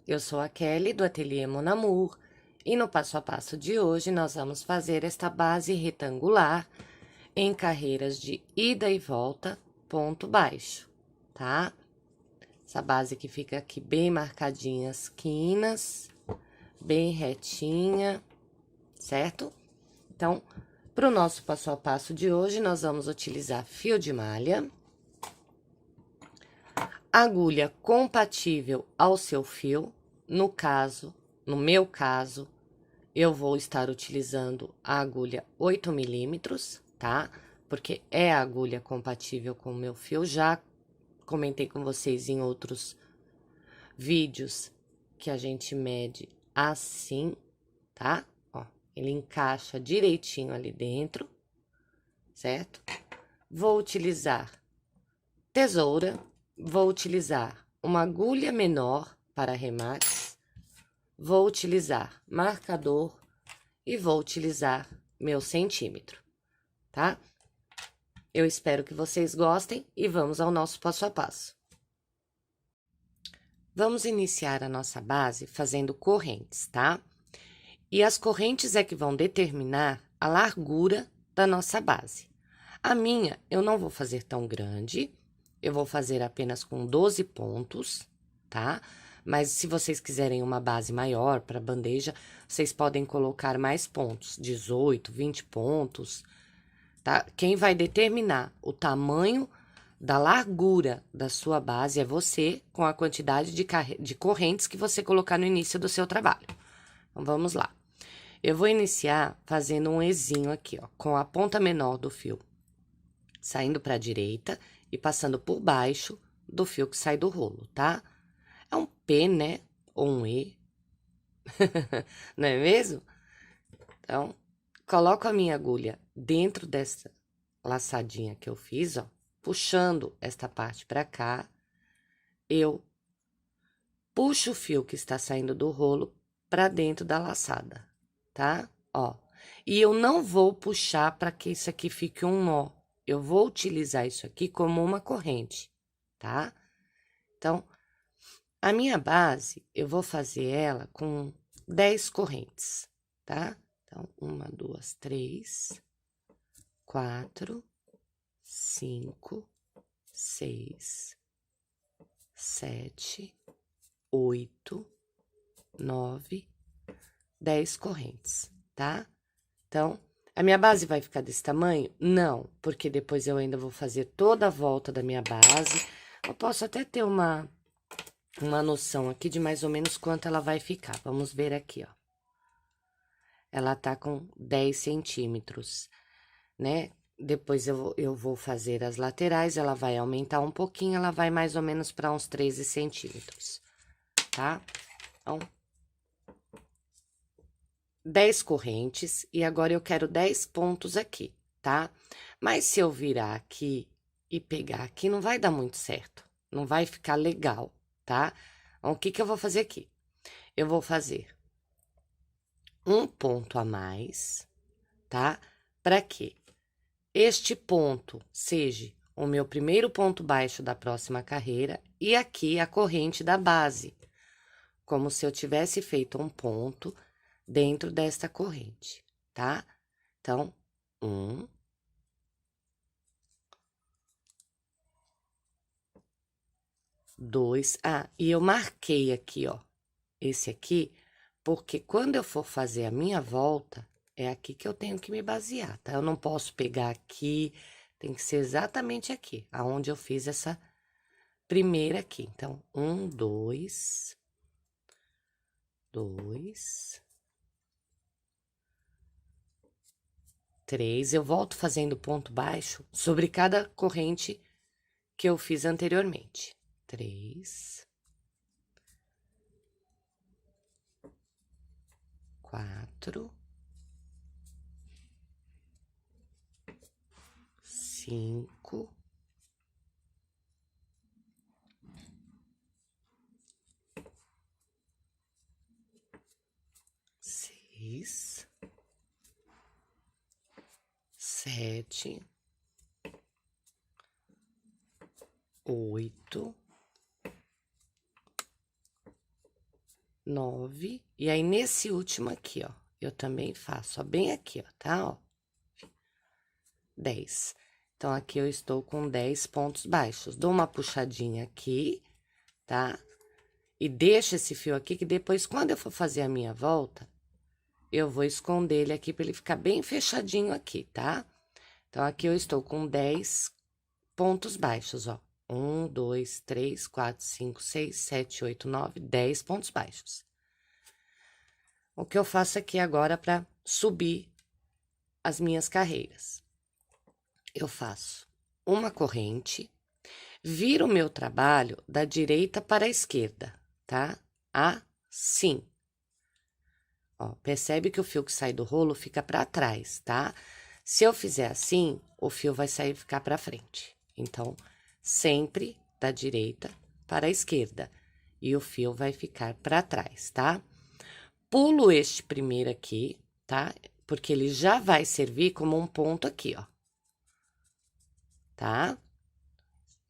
eu sou a Kelly do Ateliê Mon Amour e no passo a passo de hoje nós vamos fazer esta base retangular em carreiras de ida e volta, ponto baixo, tá? Essa base que fica aqui bem marcadinha as quinas, bem retinha, certo? Então, para o nosso passo a passo de hoje, nós vamos utilizar fio de malha, agulha compatível ao seu fio, no meu caso, eu vou estar utilizando a agulha 8 milímetros, tá? Porque é a agulha compatível com o meu fio, já comentei com vocês em outros vídeos que a gente mede assim, tá? Ó, ele encaixa direitinho ali dentro, certo? Vou utilizar tesoura, vou utilizar uma agulha menor para remates, vou utilizar marcador e vou utilizar meu centímetro, tá? Eu espero que vocês gostem e vamos ao nosso passo a passo. Vamos iniciar a nossa base fazendo correntes, tá? E as correntes é que vão determinar a largura da nossa base. A minha, eu não vou fazer tão grande, eu vou fazer apenas com 12 pontos, tá? Mas se vocês quiserem uma base maior para bandeja, vocês podem colocar mais pontos, 18, 20 pontos, tá? Quem vai determinar o tamanho da largura da sua base é você, com a quantidade de correntes que você colocar no início do seu trabalho. Então, vamos lá. Eu vou iniciar fazendo um Ezinho aqui, ó, com a ponta menor do fio, saindo para a direita e passando por baixo do fio que sai do rolo, tá? É um P, né? Ou um E, não é mesmo? Então, coloco a minha agulha dentro dessa laçadinha que eu fiz, ó, puxando esta parte para cá, eu puxo o fio que está saindo do rolo para dentro da laçada, tá? Ó, e eu não vou puxar para que isso aqui fique um nó. Eu vou utilizar isso aqui como uma corrente, tá? Então, a minha base, eu vou fazer ela com 10 correntes, tá? Então, 1, 2, 3, 4, 5, 6, 7, 8, 9, 10 correntes, tá? Então, a minha base vai ficar desse tamanho? Não, porque depois eu ainda vou fazer toda a volta da minha base. Eu posso até ter uma noção aqui de mais ou menos quanto ela vai ficar. Vamos ver aqui, ó. Ela tá com 10 centímetros, né? Depois eu vou fazer as laterais, ela vai aumentar um pouquinho, ela vai mais ou menos para uns 13 centímetros, tá? Então, 10 correntes e agora eu quero 10 pontos aqui, tá? Mas se eu virar aqui e pegar aqui, não vai dar muito certo, não vai ficar legal, tá? Então, o que que eu vou fazer aqui? Eu vou fazer um ponto a mais, tá? Para quê? Este ponto seja o meu primeiro ponto baixo da próxima carreira e aqui a corrente da base, como se eu tivesse feito um ponto dentro desta corrente, tá? Então, 1, 2, e eu marquei aqui, ó, esse aqui, porque quando eu for fazer a minha volta, é aqui que eu tenho que me basear, tá? Eu não posso pegar aqui, tem que ser exatamente aqui, aonde eu fiz essa primeira aqui. Então, 1, 2, 2, 3. Eu volto fazendo ponto baixo sobre cada corrente que eu fiz anteriormente. 3, 4, 5, 6, 7, 8, 9. E aí, nesse último aqui, ó, eu também faço, ó, bem aqui, ó, tá? Ó, 10. Então, aqui eu estou com 10 pontos baixos. Dou uma puxadinha aqui, tá? E deixo esse fio aqui, que depois, quando eu for fazer a minha volta, eu vou esconder ele aqui pra ele ficar bem fechadinho aqui, tá? Então, aqui eu estou com 10 pontos baixos, ó. 1, 2, 3, 4, 5, 6, 7, 8, 9, 10 pontos baixos. O que eu faço aqui agora para subir as minhas carreiras? Eu faço uma corrente, viro o meu trabalho da direita para a esquerda, tá? Assim. Ó, percebe que o fio que sai do rolo fica para trás, tá? Se eu fizer assim, o fio vai sair e ficar para frente. Então, sempre da direita para a esquerda. E o fio vai ficar para trás, tá? Pulo este primeiro aqui, tá? Porque ele já vai servir como um ponto aqui, ó. Tá?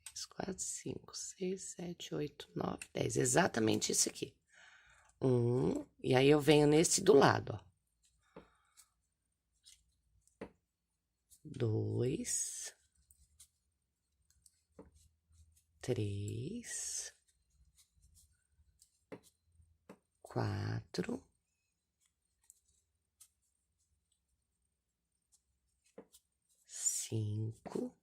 3, 4, 5, 6, 7, 8, 9, 10. Exatamente isso aqui. E aí eu venho nesse do lado, ó. 2, 3, 4, 5,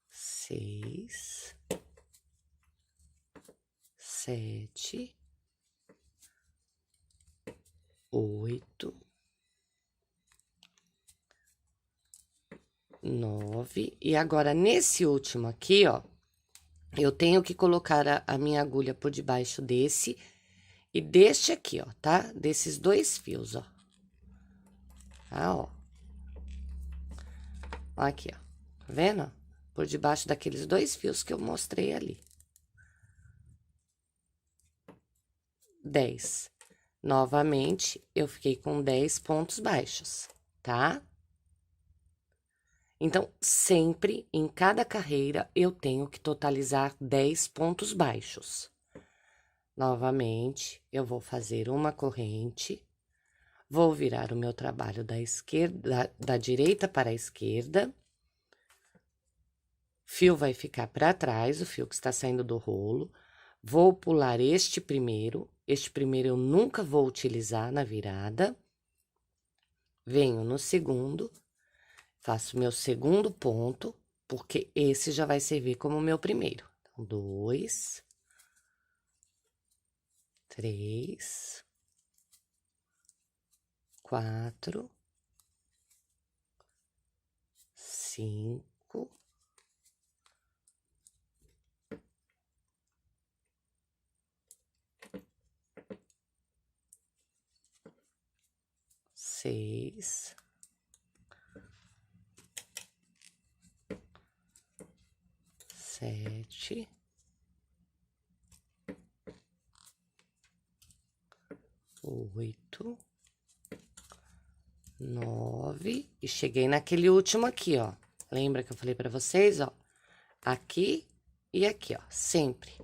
6, 7, 8, 9. E agora, nesse último aqui, ó, eu tenho que colocar a minha agulha por debaixo desse e deste aqui, ó, tá? Desses dois fios, ó. Tá, ó. Ó aqui, ó. Tá vendo? Por debaixo daqueles dois fios que eu mostrei ali. 10. Novamente, eu fiquei com 10 pontos baixos, tá? Então, sempre, em cada carreira, eu tenho que totalizar 10 pontos baixos. Novamente, eu vou fazer uma corrente, vou virar o meu trabalho da esquerda, da direita para a esquerda. Fio vai ficar para trás, o fio que está saindo do rolo. Vou pular este primeiro eu nunca vou utilizar na virada. Venho no segundo, faço meu segundo ponto, porque esse já vai servir como meu primeiro. Então, 2, 3, 4, 5, 6, 7, 8, 9 e cheguei naquele último aqui, ó. Lembra que eu falei pra vocês, ó? Aqui e aqui, ó, sempre,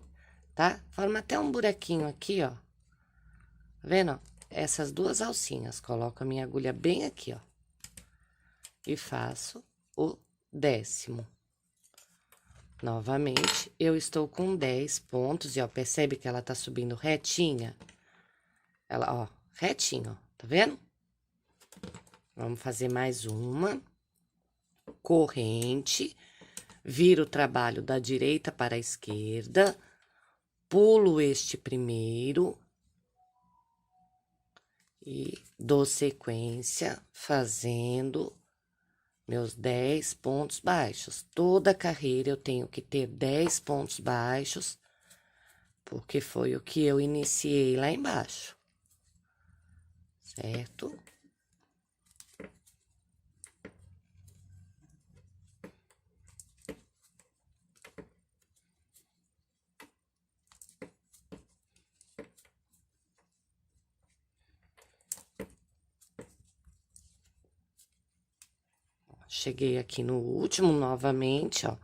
tá? Forma até um buraquinho aqui, ó. Tá vendo, ó? Essas duas alcinhas, coloco a minha agulha bem aqui, ó. E faço o 10º. Novamente, eu estou com 10 pontos e, ó, percebe que ela tá subindo retinha? Ela, ó, retinho, ó, tá vendo? Vamos fazer mais uma corrente, viro o trabalho da direita para a esquerda, pulo este primeiro e dou sequência fazendo meus 10 pontos baixos. Toda carreira eu tenho que ter 10 pontos baixos, porque foi o que eu iniciei lá embaixo, certo? Cheguei aqui no último novamente, ó,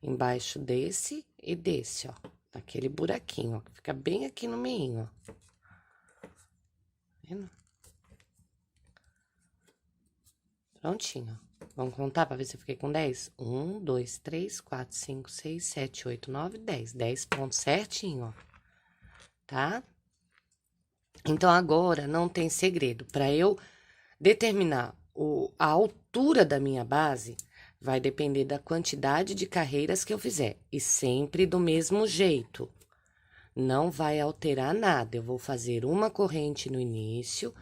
embaixo desse e desse, ó, aquele buraquinho, ó, que fica bem aqui no meio, ó. Vendo? Prontinho. Vamos contar pra ver se eu fiquei com 10? 1, 2, 3, 4, 5, 6, 7, 8, 9, 10. 10 pontos certinho, ó. Tá? Então, agora não tem segredo. Para eu determinar a altura da minha base, vai depender da quantidade de carreiras que eu fizer. E sempre do mesmo jeito. Não vai alterar nada. Eu vou fazer uma corrente no início,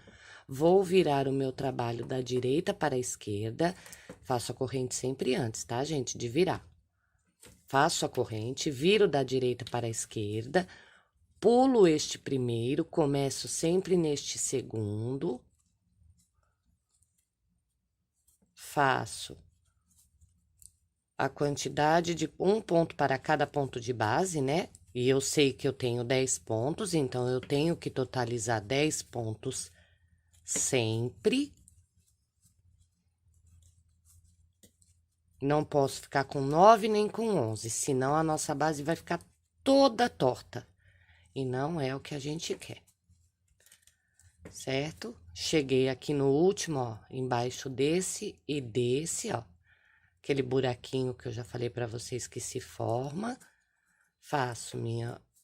vou virar o meu trabalho da direita para a esquerda. Faço a corrente sempre antes, tá, gente? De virar. Faço a corrente, viro da direita para a esquerda, pulo este primeiro, começo sempre neste segundo. Faço a quantidade de um ponto para cada ponto de base, né? E eu sei que eu tenho 10 pontos, então eu tenho que totalizar 10 pontos sempre. Não posso ficar com 9 nem com 11, senão a nossa base vai ficar toda torta. E não é o que a gente quer. Certo? Cheguei aqui no último, ó, embaixo desse e desse, ó. Aquele buraquinho que eu já falei pra vocês que se forma. Faço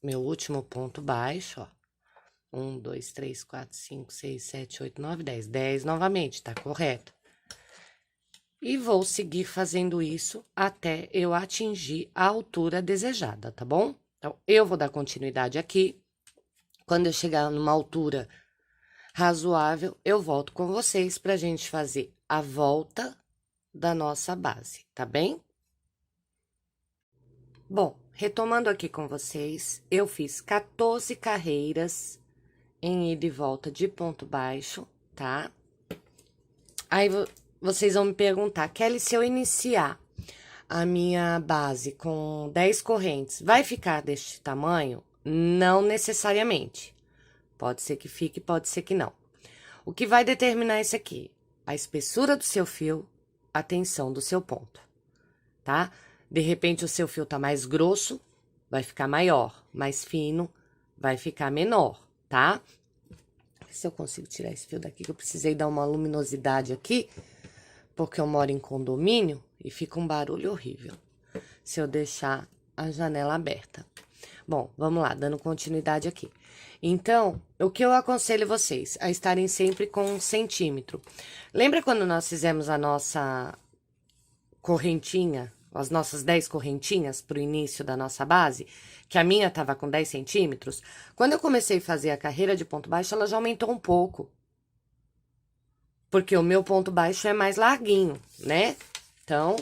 meu último ponto baixo, ó. 1, 2, 3, 4, 5, 6, 7, 8, 9, 10. 10 novamente, tá correto? E vou seguir fazendo isso até eu atingir a altura desejada, tá bom? Então, eu vou dar continuidade aqui. Quando eu chegar numa altura razoável, eu volto com vocês pra gente fazer a volta da nossa base, tá bem? Bom, retomando aqui com vocês, eu fiz 14 carreiras em ida e volta de ponto baixo, tá? Aí, vocês vão me perguntar, Kelly, se eu iniciar a minha base com 10 correntes, vai ficar deste tamanho? Não necessariamente. Pode ser que fique, pode ser que não. O que vai determinar isso aqui? A espessura do seu fio, a tensão do seu ponto, tá? De repente, o seu fio tá mais grosso, vai ficar maior. Mais fino, vai ficar menor, tá? Ver se eu consigo tirar esse fio daqui, que eu precisei dar uma luminosidade aqui, porque eu moro em condomínio e fica um barulho horrível se eu deixar a janela aberta. Bom, vamos lá, dando continuidade aqui. Então, o que eu aconselho vocês? A estarem sempre com 1 centímetro. Lembra quando nós fizemos a nossa correntinha, as nossas 10 correntinhas pro início da nossa base? Que a minha tava com 10 centímetros? Quando eu comecei a fazer a carreira de ponto baixo, ela já aumentou um pouco. Porque o meu ponto baixo é mais larguinho, né? Então,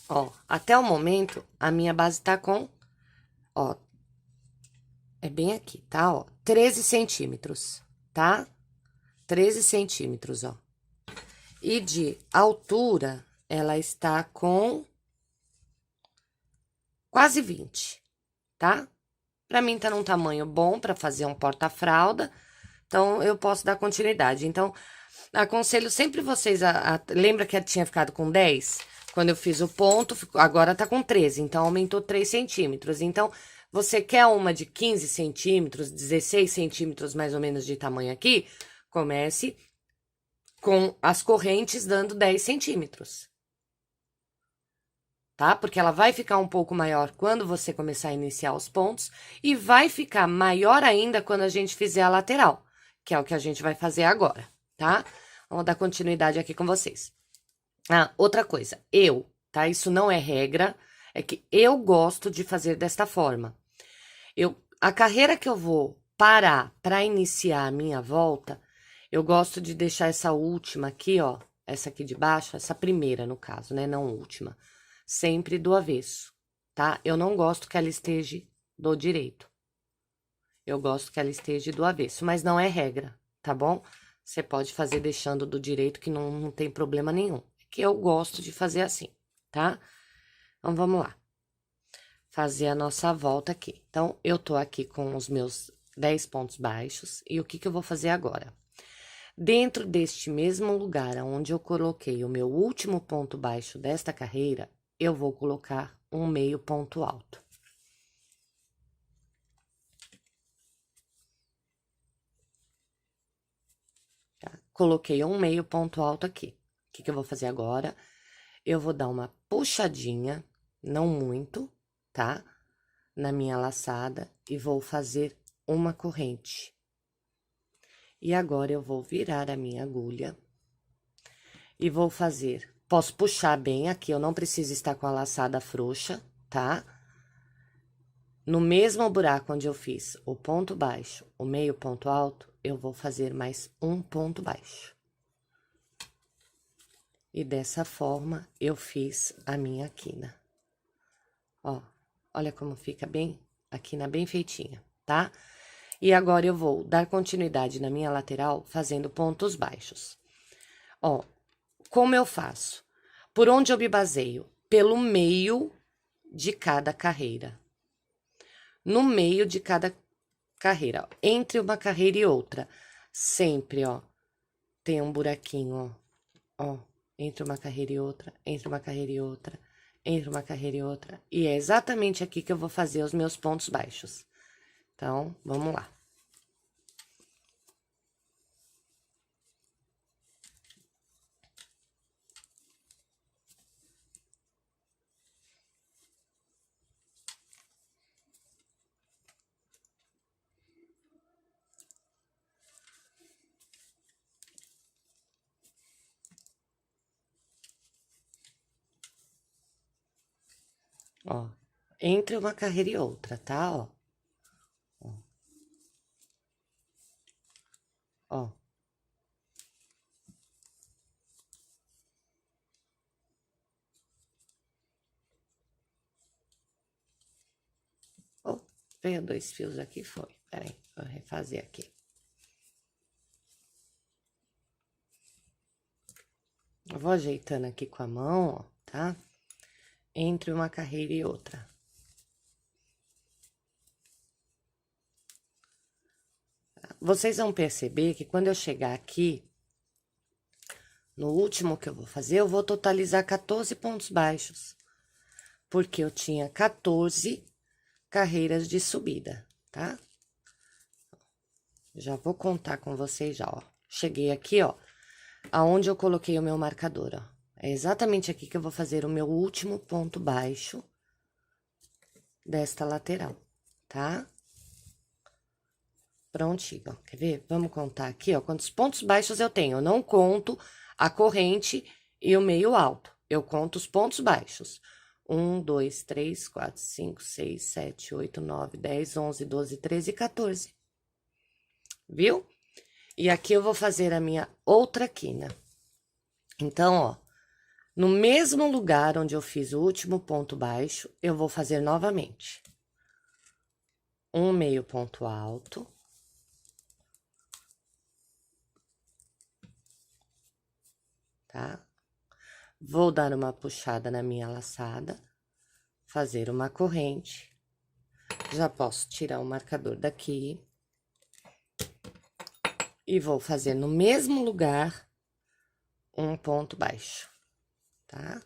ó, até o momento, a minha base tá com, ó, é bem aqui, tá? Ó, 13 centímetros, tá? 13 centímetros, ó. E de altura, ela está com quase 20, tá? Pra mim, tá num tamanho bom pra fazer um porta-fralda, então eu posso dar continuidade. Então, aconselho sempre vocês lembra que tinha ficado com 10? Quando eu fiz o ponto, agora tá com 13, então aumentou 3 centímetros. Então, você quer uma de 15 centímetros, 16 centímetros mais ou menos de tamanho aqui? Comece com as correntes dando 10 centímetros. Tá? Porque ela vai ficar um pouco maior quando você começar a iniciar os pontos e vai ficar maior ainda quando a gente fizer a lateral, que é o que a gente vai fazer agora, tá? Vamos dar continuidade aqui com vocês. Ah, outra coisa, tá? Isso não é regra, é que eu gosto de fazer desta forma. A carreira que eu vou parar para iniciar a minha volta, eu gosto de deixar essa última aqui, ó, essa aqui de baixo, essa primeira no caso, né, não última, sempre do avesso, tá? Eu não gosto que ela esteja do direito. Eu gosto que ela esteja do avesso, mas não é regra, tá bom? Você pode fazer deixando do direito que não tem problema nenhum. É que eu gosto de fazer assim, tá? Então, vamos lá. Fazer a nossa volta aqui. Então, eu tô aqui com os meus 10 pontos baixos. E o que eu vou fazer agora? Dentro deste mesmo lugar onde eu coloquei o meu último ponto baixo desta carreira, eu vou colocar um meio ponto alto. coloquei um meio ponto alto aqui. O que eu vou fazer agora? Eu vou dar uma puxadinha, não muito, tá? Na minha laçada e vou fazer uma corrente. E agora eu vou virar a minha agulha e vou fazer. Posso puxar bem aqui, eu não preciso estar com a laçada frouxa, tá? No mesmo buraco onde eu fiz o ponto baixo, o meio ponto alto, eu vou fazer mais um ponto baixo. E dessa forma, eu fiz a minha quina. Ó, olha como fica bem, a quina bem feitinha, tá? E agora, eu vou dar continuidade na minha lateral, fazendo pontos baixos. Ó, como eu faço? Por onde eu me baseio? Pelo meio de cada carreira. No meio de cada carreira, ó, entre uma carreira e outra, sempre, ó, tem um buraquinho, ó, entre uma carreira e outra, entre uma carreira e outra, entre uma carreira e outra, e é exatamente aqui que eu vou fazer os meus pontos baixos. Então, vamos lá. Ó, entre uma carreira e outra, tá? Ó. Ó. Oh, veio dois fios aqui, foi. Peraí, vou refazer aqui. Eu vou ajeitando aqui com a mão, ó, tá? Entre uma carreira e outra. Vocês vão perceber que quando eu chegar aqui, no último que eu vou fazer, eu vou totalizar 14 pontos baixos. Porque eu tinha 14 carreiras de subida, tá? Já vou contar com vocês já, ó. Cheguei aqui, ó, aonde eu coloquei o meu marcador, ó. É exatamente aqui que eu vou fazer o meu último ponto baixo desta lateral, tá? Prontinho, ó. Quer ver? Vamos contar aqui, ó, quantos pontos baixos eu tenho. Eu não conto a corrente e o meio alto. Eu conto os pontos baixos. 1, 2, 3, 4, 5, 6, 7, 8, 9, 10, 11, 12, 13 e 14. Viu? E aqui eu vou fazer a minha outra quina. Então, ó, no mesmo lugar onde eu fiz o último ponto baixo, eu vou fazer novamente. Um meio ponto alto. Tá? Vou dar uma puxada na minha laçada, fazer uma corrente. Já posso tirar o marcador daqui. E vou fazer no mesmo lugar um ponto baixo, tá?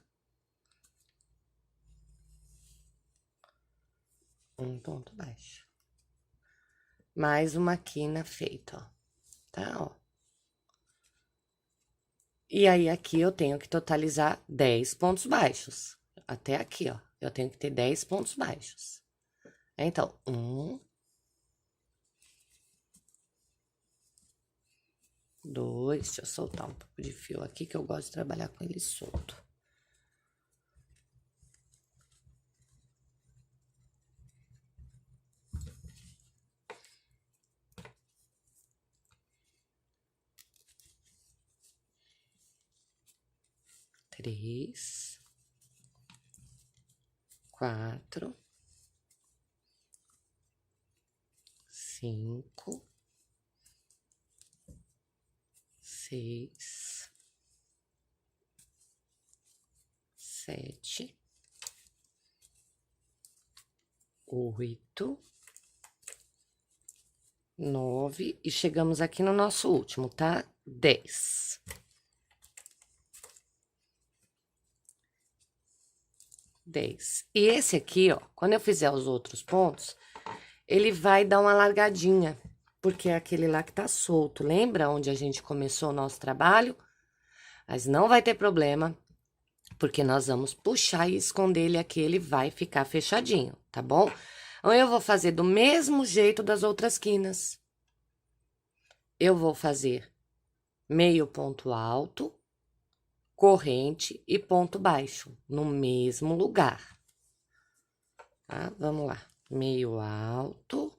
Um ponto baixo. Mais uma quina feita, ó, tá? Ó. E aí, aqui eu tenho que totalizar 10 pontos baixos. Até aqui, ó, eu tenho que ter 10 pontos baixos. Então, 1, 2, deixa eu soltar um pouco de fio aqui, que eu gosto de trabalhar com ele solto. 3, 4, 5, 6, 7, 8, 9 e chegamos aqui no nosso último, tá? 10. 10. E esse aqui, ó, quando eu fizer os outros pontos, ele vai dar uma largadinha, porque é aquele lá que tá solto. Lembra onde a gente começou o nosso trabalho? Mas não vai ter problema, porque nós vamos puxar e esconder ele aqui, ele vai ficar fechadinho, tá bom? Então, eu vou fazer do mesmo jeito das outras quinas. Eu vou fazer meio ponto alto, corrente e ponto baixo, no mesmo lugar. Tá? Vamos lá. Meio alto.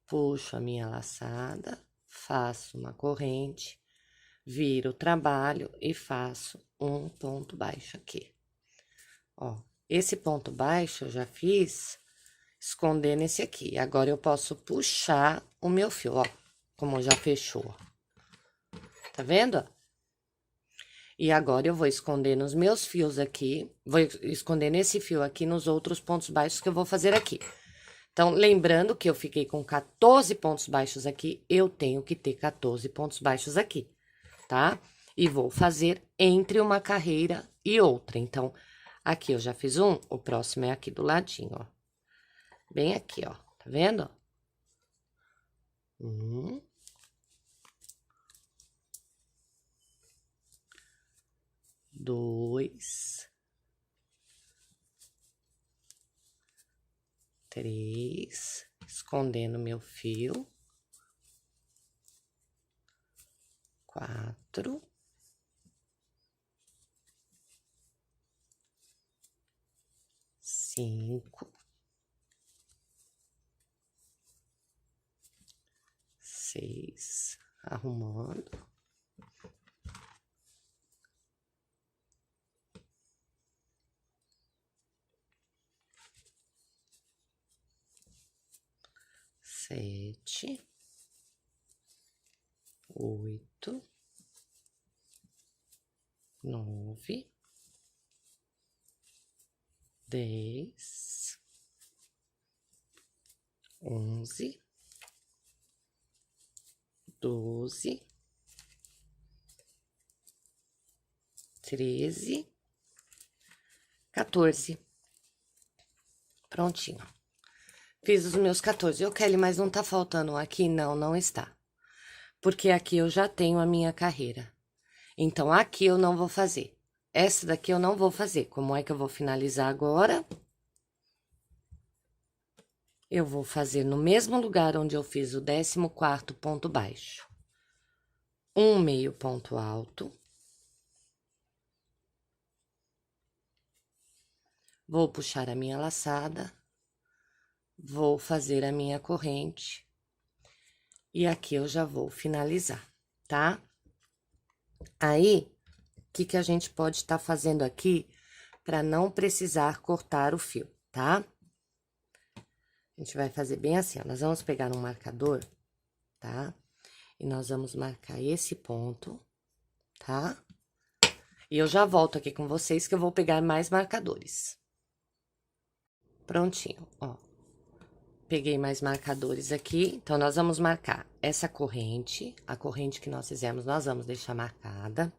Puxo a minha laçada, faço uma corrente, viro o trabalho e faço um ponto baixo aqui. Ó, esse ponto baixo eu já fiz esconder nesse aqui. Agora, eu posso puxar o meu fio, ó, como já fechou. Tá vendo? E agora, eu vou esconder nos meus fios aqui, vou esconder nesse fio aqui nos outros pontos baixos que eu vou fazer aqui. Então, lembrando que eu fiquei com 14 pontos baixos aqui, eu tenho que ter 14 pontos baixos aqui, tá? E vou fazer entre uma carreira e outra. Então, aqui eu já fiz um, o próximo é aqui do ladinho, ó. Bem aqui, ó, tá vendo? Dois, três, escondendo meu fio, quatro, cinco, seis, arrumando, sete, oito, nove, 10, 11, 12, 13, 14. Prontinho. Fiz os meus 14. Ô, Kelly, mas não tá faltando um aqui? Não, não está. Porque aqui eu já tenho a minha carreira. Então, aqui eu não vou fazer. Essa daqui eu não vou fazer. Como é que eu vou finalizar agora? Eu vou fazer no mesmo lugar onde eu fiz o 14º ponto baixo. Um meio ponto alto. Vou puxar a minha laçada. Vou fazer a minha corrente. E aqui eu já vou finalizar, tá? Aí, o que a gente pode estar fazendo aqui para não precisar cortar o fio, tá? A gente vai fazer bem assim, ó. Nós vamos pegar um marcador, tá? E nós vamos marcar esse ponto, tá? E eu já volto aqui com vocês que eu vou pegar mais marcadores. Prontinho, ó. Peguei mais marcadores aqui, então, nós vamos marcar essa corrente, a corrente que nós fizemos, nós vamos deixar marcada.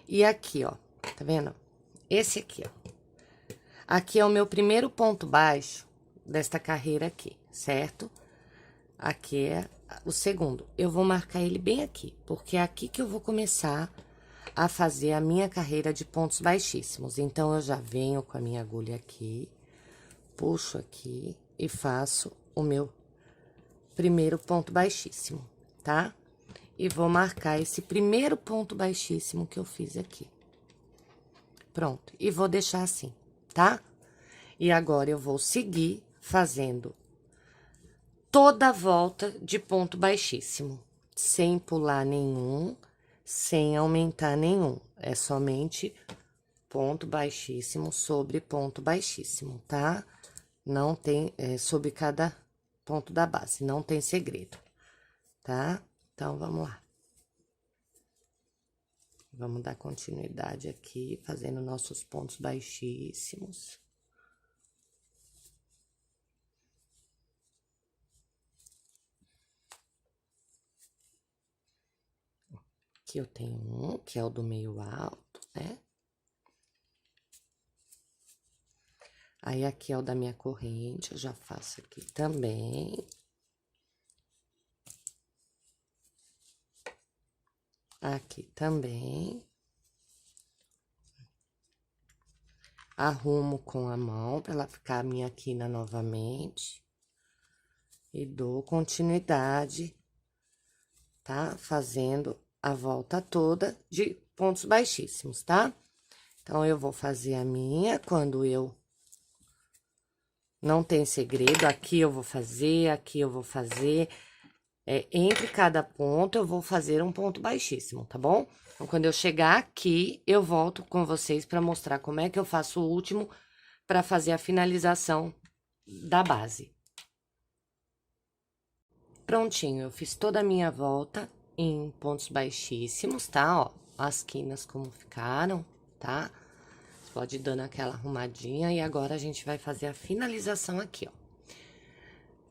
E aqui, ó, tá vendo? Esse aqui, ó. Aqui é o meu primeiro ponto baixo desta carreira aqui, certo? Aqui é o segundo. Eu vou marcar ele bem aqui, porque é aqui que eu vou começar a fazer a minha carreira de pontos baixíssimos. Então, eu já venho com a minha agulha aqui, puxo aqui e faço o meu primeiro ponto baixíssimo, tá? E vou marcar esse primeiro ponto baixíssimo que eu fiz aqui. Pronto, e vou deixar assim, tá? E agora, eu vou seguir fazendo toda a volta de ponto baixíssimo, sem pular nenhum, sem aumentar nenhum. É somente ponto baixíssimo sobre ponto baixíssimo, tá? Não tem, sobre cada ponto da base, não tem segredo, tá? Então, vamos lá. Vamos dar continuidade aqui, fazendo nossos pontos baixíssimos. Aqui eu tenho um, que é o do meio alto, né? Aí, aqui é o da minha corrente, eu já faço aqui também. Aqui também. Arrumo com a mão pra ela ficar a minha quina novamente. E dou continuidade, tá? Fazendo a volta toda de pontos baixíssimos, tá? Então, eu vou fazer a minha quando eu... Não tem segredo, aqui eu vou fazer, aqui eu vou fazer. Entre cada ponto, eu vou fazer um ponto baixíssimo, tá bom? Então, quando eu chegar aqui, eu volto com vocês pra mostrar como é que eu faço o último pra fazer a finalização da base. Prontinho, eu fiz toda a minha volta em pontos baixíssimos, tá? Ó, as quinas como ficaram, tá? Você pode ir dando aquela arrumadinha e agora a gente vai fazer a finalização aqui, ó.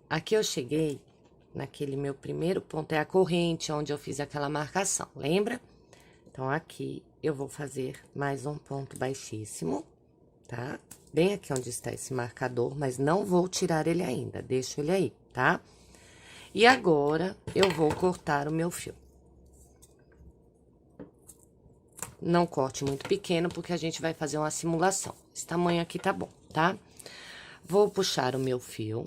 Aqui eu cheguei naquele meu primeiro ponto, é a corrente onde eu fiz aquela marcação, lembra? Então, aqui eu vou fazer mais um ponto baixíssimo, tá? Bem aqui onde está esse marcador, mas não vou tirar ele ainda, deixo ele aí, tá? E agora, eu vou cortar o meu fio. Não corte muito pequeno, porque a gente vai fazer uma simulação. Esse tamanho aqui tá bom, tá? Vou puxar o meu fio.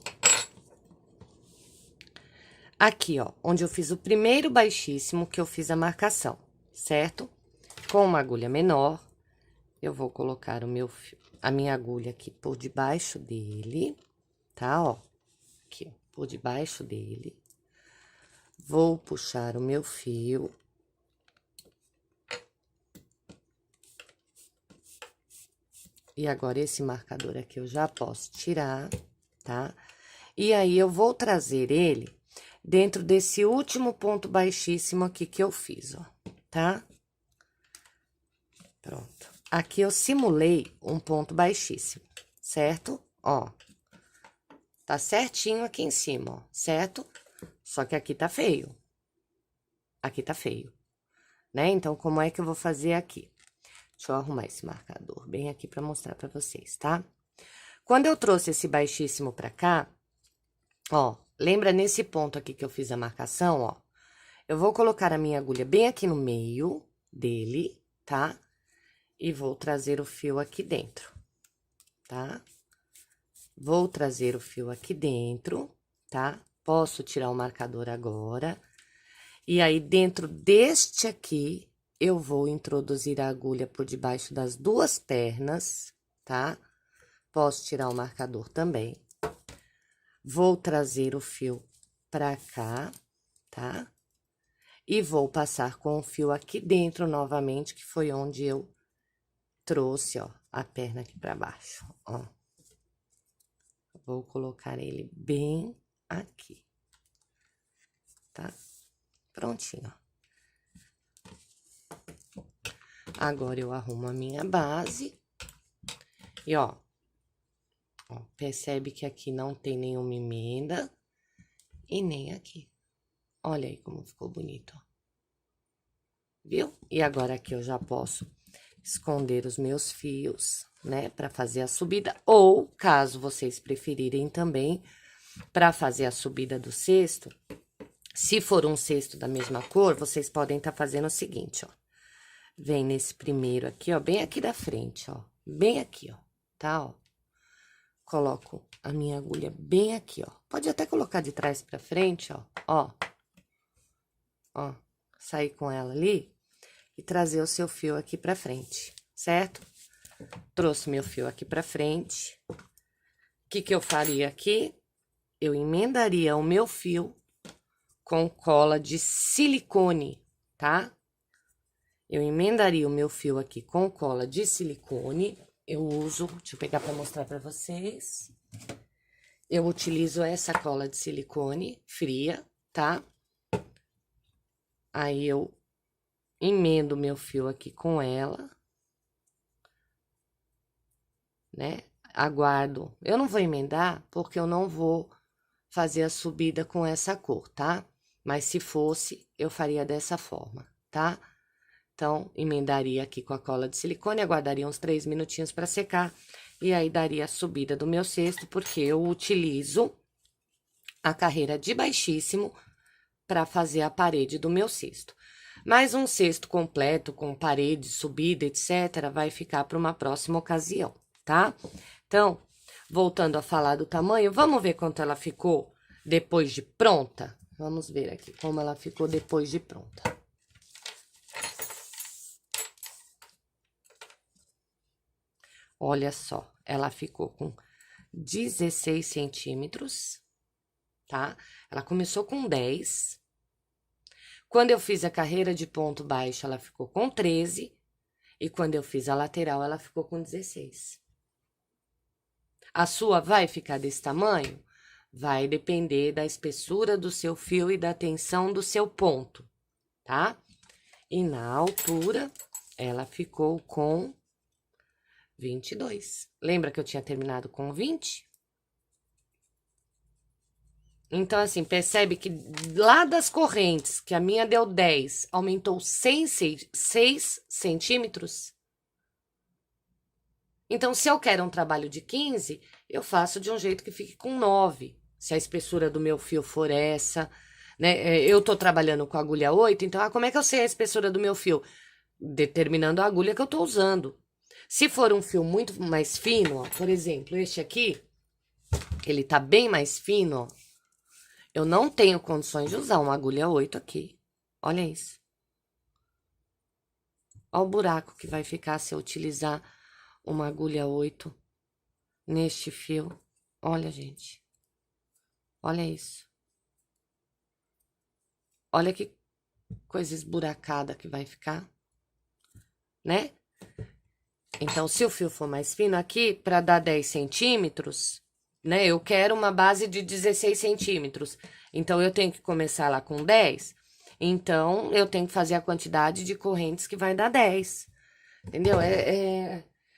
Aqui, ó, onde eu fiz o primeiro baixíssimo que eu fiz a marcação, certo? Com uma agulha menor, eu vou colocar o meu fio, a minha agulha aqui por debaixo dele, tá? Ó, aqui, ó, por debaixo dele. Vou puxar o meu fio. E agora, esse marcador aqui eu já posso tirar, tá? E aí, eu vou trazer ele dentro desse último ponto baixíssimo aqui que eu fiz, ó, tá? Pronto. Aqui eu simulei um ponto baixíssimo, certo? Ó, tá certinho aqui em cima, ó, certo? Só que aqui tá feio. Aqui tá feio, né? Então, como é que eu vou fazer aqui? Deixa eu arrumar esse marcador bem aqui pra mostrar pra vocês, tá? Quando eu trouxe esse baixíssimo pra cá, ó, lembra nesse ponto aqui que eu fiz a marcação, ó? Eu vou colocar a minha agulha bem aqui no meio dele, tá? E vou trazer o fio aqui dentro, tá? Vou trazer o fio aqui dentro, tá? Posso tirar o marcador agora. E aí, dentro deste aqui, eu vou introduzir a agulha por debaixo das duas pernas, tá? Posso tirar o marcador também. Vou trazer o fio pra cá, tá? E vou passar com o fio aqui dentro novamente, que foi onde eu trouxe, ó, a perna aqui pra baixo, ó. Vou colocar ele bem aqui, tá? Prontinho, ó. Agora, eu arrumo a minha base. E, ó, percebe que aqui não tem nenhuma emenda e nem aqui. Olha aí como ficou bonito, ó. Viu? E agora, aqui eu já posso esconder os meus fios, né, pra fazer a subida. Ou, caso vocês preferirem também, pra fazer a subida do cesto, se for um cesto da mesma cor, vocês podem estar fazendo o seguinte, ó. Vem nesse primeiro aqui, ó, bem aqui da frente, ó. Bem aqui, ó, tá, ó. Coloco a minha agulha bem aqui, ó. Pode até colocar de trás pra frente, ó. Ó. Ó. Sair com ela ali e trazer o seu fio aqui pra frente, certo? Trouxe meu fio aqui pra frente. O que que eu faria aqui? Eu emendaria o meu fio com cola de silicone, tá? Eu emendaria o meu fio aqui com cola de silicone. Eu uso, deixa eu pegar pra mostrar pra vocês. Eu utilizo essa cola de silicone fria, tá? Aí, eu emendo o meu fio aqui com ela, né? Aguardo. Eu não vou emendar, porque eu não vou fazer a subida com essa cor, tá? Mas se fosse, eu faria dessa forma, tá? Então, emendaria aqui com a cola de silicone, aguardaria uns 3 minutinhos pra secar. E aí, daria a subida do meu cesto, porque eu utilizo a carreira de baixíssimo para fazer a parede do meu cesto. Mas um cesto completo, com parede, subida, etc., vai ficar para uma próxima ocasião, tá? Então, voltando a falar do tamanho, vamos ver quanto ela ficou depois de pronta? Vamos ver aqui como ela ficou depois de pronta. Olha só, ela ficou com 16 centímetros, tá? Ela começou com 10. Quando eu fiz a carreira de ponto baixo, ela ficou com 13. E quando eu fiz a lateral, ela ficou com 16. A sua vai ficar desse tamanho? Vai depender da espessura do seu fio e da tensão do seu ponto, tá? E na altura, ela ficou com 22. Lembra que eu tinha terminado com 20? Então, assim, percebe que lá das correntes, que a minha deu 10, aumentou 6 centímetros? Então, se eu quero um trabalho de 15, eu faço de um jeito que fique com 9. Se a espessura do meu fio for essa, né? Eu tô trabalhando com agulha 8, então, como é que eu sei a espessura do meu fio? Determinando a agulha que eu tô usando. Se for um fio muito mais fino, ó, por exemplo, este aqui, ele tá bem mais fino, ó. Eu não tenho condições de usar uma agulha 8 aqui. Olha isso. Olha o buraco que vai ficar se eu utilizar uma agulha 8 neste fio. Olha, gente. Olha isso. Olha que coisa esburacada que vai ficar, né? Então, se o fio for mais fino aqui, para dar 10 centímetros, né? Eu quero uma base de 16 centímetros. Então, eu tenho que começar lá com 10. Então, eu tenho que fazer a quantidade de correntes que vai dar 10. Entendeu?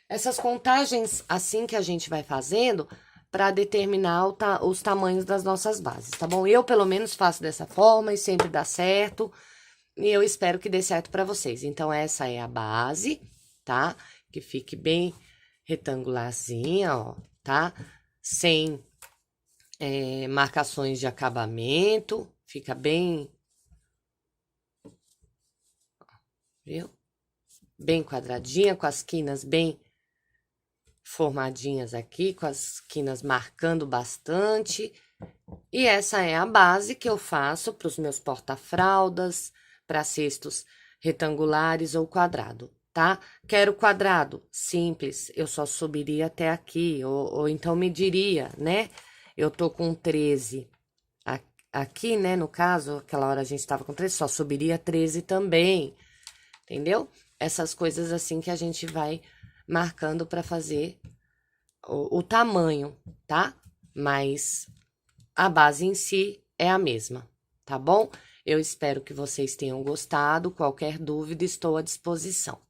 Essas contagens assim que a gente vai fazendo para determinar os tamanhos das nossas bases, tá bom? Eu, pelo menos, faço dessa forma e sempre dá certo. E eu espero que dê certo para vocês. Então, essa é a base, tá? Que fique bem retangularzinha, ó, tá? Sem marcações de acabamento. Fica bem... Viu? Bem quadradinha, com as quinas bem formadinhas aqui, com as quinas marcando bastante. E essa é a base que eu faço para os meus porta-fraldas, para cestos retangulares ou quadrado, tá? Quero quadrado? Simples, eu só subiria até aqui, ou então mediria, né? Eu tô com 13 aqui, né? No caso, aquela hora a gente tava com 13, só subiria 13 também, entendeu? Essas coisas assim que a gente vai marcando para fazer o tamanho, tá? Mas a base em si é a mesma, tá bom? Eu espero que vocês tenham gostado. Qualquer dúvida, estou à disposição.